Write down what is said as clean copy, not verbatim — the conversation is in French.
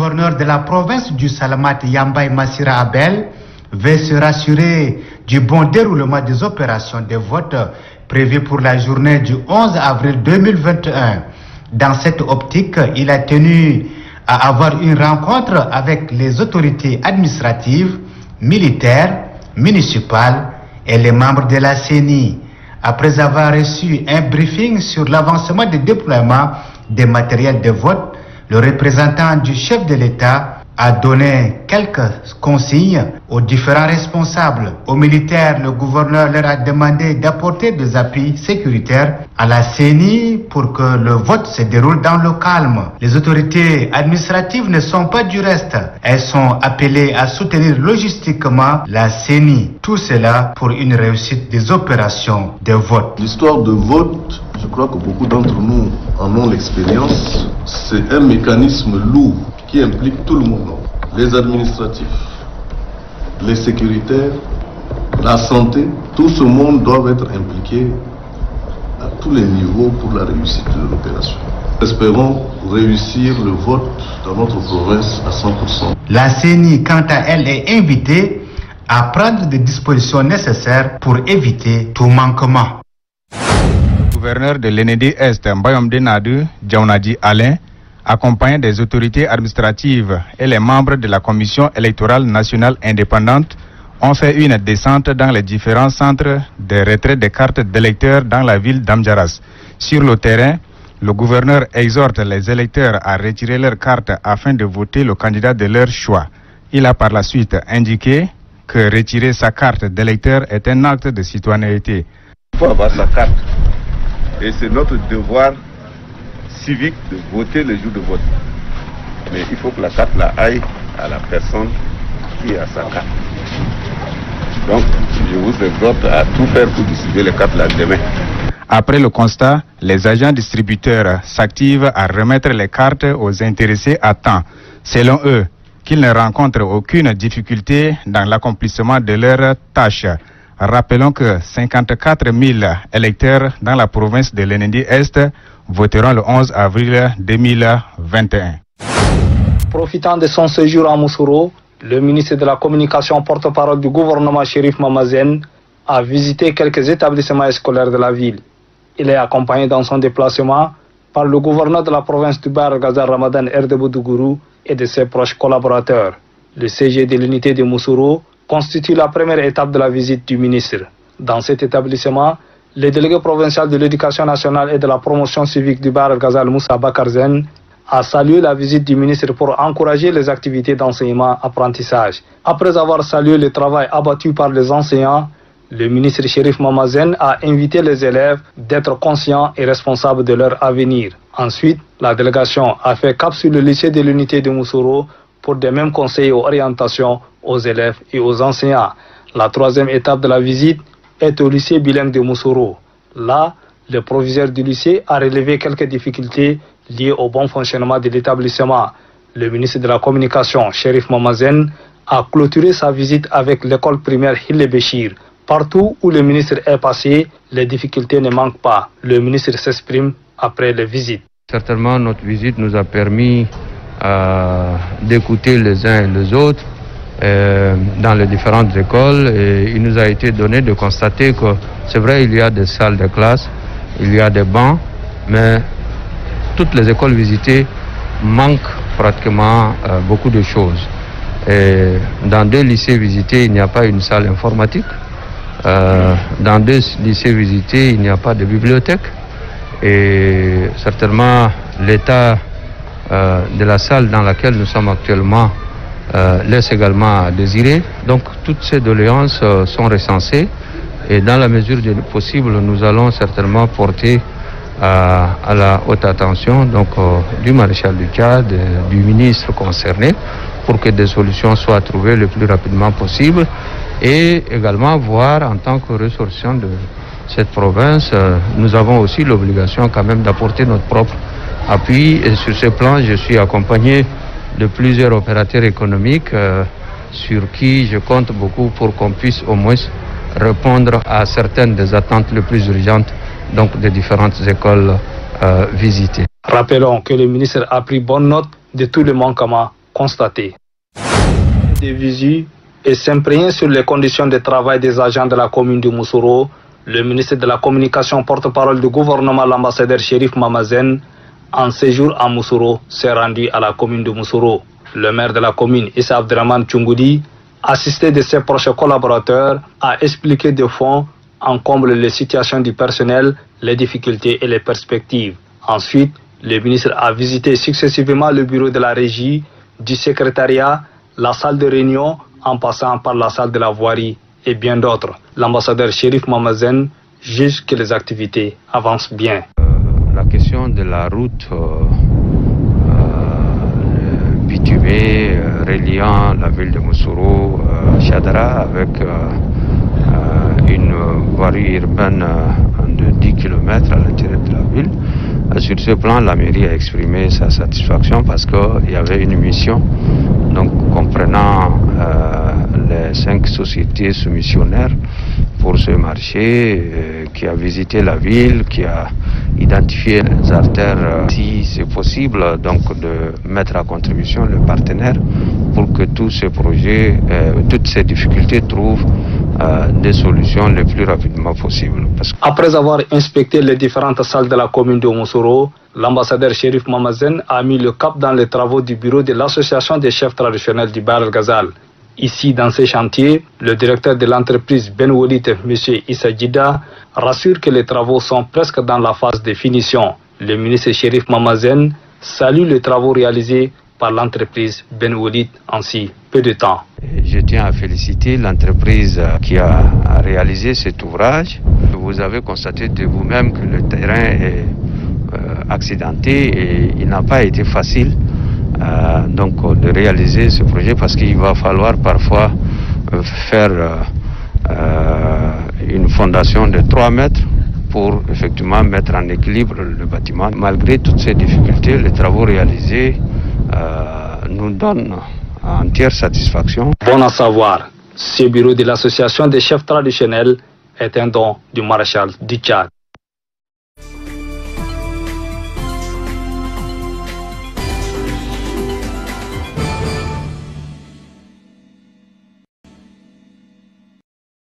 gouverneur de la province du Salamat, Yambay Massira Abel, veut se rassurer du bon déroulement des opérations de vote prévues pour la journée du 11 avril 2021. Dans cette optique, il a tenu à avoir une rencontre avec les autorités administratives, militaires, municipales et les membres de la CENI. Après avoir reçu un briefing sur l'avancement du déploiement des matériels de vote, le représentant du chef de l'État a donné quelques consignes aux différents responsables. Aux militaires, le gouverneur leur a demandé d'apporter des appuis sécuritaires à la CENI pour que le vote se déroule dans le calme. Les autorités administratives ne sont pas du reste. Elles sont appelées à soutenir logistiquement la CENI. Tout cela pour une réussite des opérations de vote. L'histoire de vote, je crois que beaucoup d'entre nous en ont l'expérience. C'est un mécanisme lourd qui implique tout le monde, les administratifs, les sécuritaires, la santé. Tout ce monde doit être impliqué à tous les niveaux pour la réussite de l'opération. Espérons réussir le vote dans notre province à 100%. La CENI, quant à elle, est invitée à prendre des dispositions nécessaires pour éviter tout manquement. Le gouverneur de l'ND-Est, Mbayomde Nadu, Djaounadi Alain, accompagné des autorités administratives et les membres de la Commission électorale nationale indépendante, ont fait une descente dans les différents centres de retrait des cartes d'électeurs dans la ville d'Amdjaras. Sur le terrain, le gouverneur exhorte les électeurs à retirer leurs cartes afin de voter le candidat de leur choix. Il a par la suite indiqué que retirer sa carte d'électeur est un acte de citoyenneté. Il faut avoir sa carte et c'est notre devoir civique de voter le jour de vote. Mais il faut que la carte aille à la personne qui a sa carte. Donc, je vous exhorte à tout faire pour distribuer les cartes demain. Après le constat, les agents distributeurs s'activent à remettre les cartes aux intéressés à temps. Selon eux, qu'ils ne rencontrent aucune difficulté dans l'accomplissement de leurs tâches. Rappelons que 54 000 électeurs dans la province de l'ND-Est voteront le 11 avril 2021. Profitant de son séjour à Moussoro, le ministre de la Communication porte-parole du gouvernement Chérif Mamazen a visité quelques établissements scolaires de la ville. Il est accompagné dans son déplacement par le gouverneur de la province du Bahr-el-Ghazal Ramadan Erdebou Dougourou et de ses proches collaborateurs. Le CG de l'unité de Moussoro constitue la première étape de la visite du ministre. Dans cet établissement, le délégué provincial de l'éducation nationale et de la promotion civique du Bahr-el-Ghazal Moussa Bakarzen a salué la visite du ministre pour encourager les activités d'enseignement-apprentissage. Après avoir salué le travail abattu par les enseignants, le ministre Chérif Mamazen a invité les élèves d'être conscients et responsables de leur avenir. Ensuite, la délégation a fait cap sur le lycée de l'unité de Moussoro pour des mêmes conseils et orientations aux élèves et aux enseignants. La troisième étape de la visite est au lycée bilingue de Moussoro. Là, le proviseur du lycée a relevé quelques difficultés liées au bon fonctionnement de l'établissement. Le ministre de la Communication, Chérif Mamazen, a clôturé sa visite avec l'école primaire Hille Béchir. Partout où le ministre est passé, les difficultés ne manquent pas. Le ministre s'exprime après les visites. Certainement, notre visite nous a permis d'écouter les uns et les autres dans les différentes écoles, et il nous a été donné de constater que c'est vrai, il y a des salles de classe, il y a des bancs, mais toutes les écoles visitées manquent pratiquement beaucoup de choses. Et dans 2 lycées visités, il n'y a pas une salle informatique. Dans 2 lycées visités, il n'y a pas de bibliothèque. Et certainement, l'état de la salle dans laquelle nous sommes actuellement laisse également à désirer. Donc toutes ces doléances sont recensées et dans la mesure du possible, nous allons certainement porter à la haute attention du maréchal du Tchad, du ministre concerné, pour que des solutions soient trouvées le plus rapidement possible, et également voir en tant que ressortissants de cette province, nous avons aussi l'obligation quand même d'apporter notre propre appui, et sur ce plan, je suis accompagné de plusieurs opérateurs économiques sur qui je compte beaucoup pour qu'on puisse au moins répondre à certaines des attentes les plus urgentes des différentes écoles visitées. Rappelons que le ministre a pris bonne note de tous les manquements constatées. Des visites et s'imprégner sur les conditions de travail des agents de la commune de Moussoro, le ministre de la Communication porte-parole du gouvernement, l'ambassadeur Chérif Mamazen, en séjour à Moussoro, s'est rendu à la commune de Moussoro. Le maire de la commune, Issa Abdraman Tchoungoudi, assisté de ses proches collaborateurs, a expliqué de fond en comble les situations du personnel, les difficultés et les perspectives. Ensuite, le ministre a visité successivement le bureau de la régie, du secrétariat, la salle de réunion, en passant par la salle de la voirie et bien d'autres. L'ambassadeur Chérif Mamazen juge que les activités avancent bien. La question de la route bitumée reliant la ville de Moussoro, Chadra, avec une voirie urbaine de 10 km à l'intérieur de la ville. Sur ce plan, la mairie a exprimé sa satisfaction parce qu'il y avait une mission, donc comprenant les 5 sociétés soumissionnaires pour ce marché, qui a visité la ville, qui a identifié les artères, si c'est possible, donc de mettre à contribution les partenaires pour que tous ces projets, toutes ces difficultés trouvent des solutions le plus rapidement possible. Après avoir inspecté les différentes salles de la commune de Moussoro, l'ambassadeur Chérif Mamazen a mis le cap dans les travaux du bureau de l'association des chefs traditionnels du Bahr el-Ghazal. Ici, dans ces chantiers, le directeur de l'entreprise Ben Walid, M. Issa Djida, rassure que les travaux sont presque dans la phase de finition. Le ministre Chérif Mamazen salue les travaux réalisés par l'entreprise Ben Walid en si peu de temps. Je tiens à féliciter l'entreprise qui a réalisé cet ouvrage. Vous avez constaté de vous-même que le terrain est accidenté et il n'a pas été facile donc de réaliser ce projet parce qu'il va falloir parfois faire une fondation de 3 mètres pour effectivement mettre en équilibre le bâtiment. Malgré toutes ces difficultés, les travaux réalisés nous donnent entière satisfaction. Bon à savoir, ce bureau de l'association des chefs traditionnels est un don du maréchal du Tchad.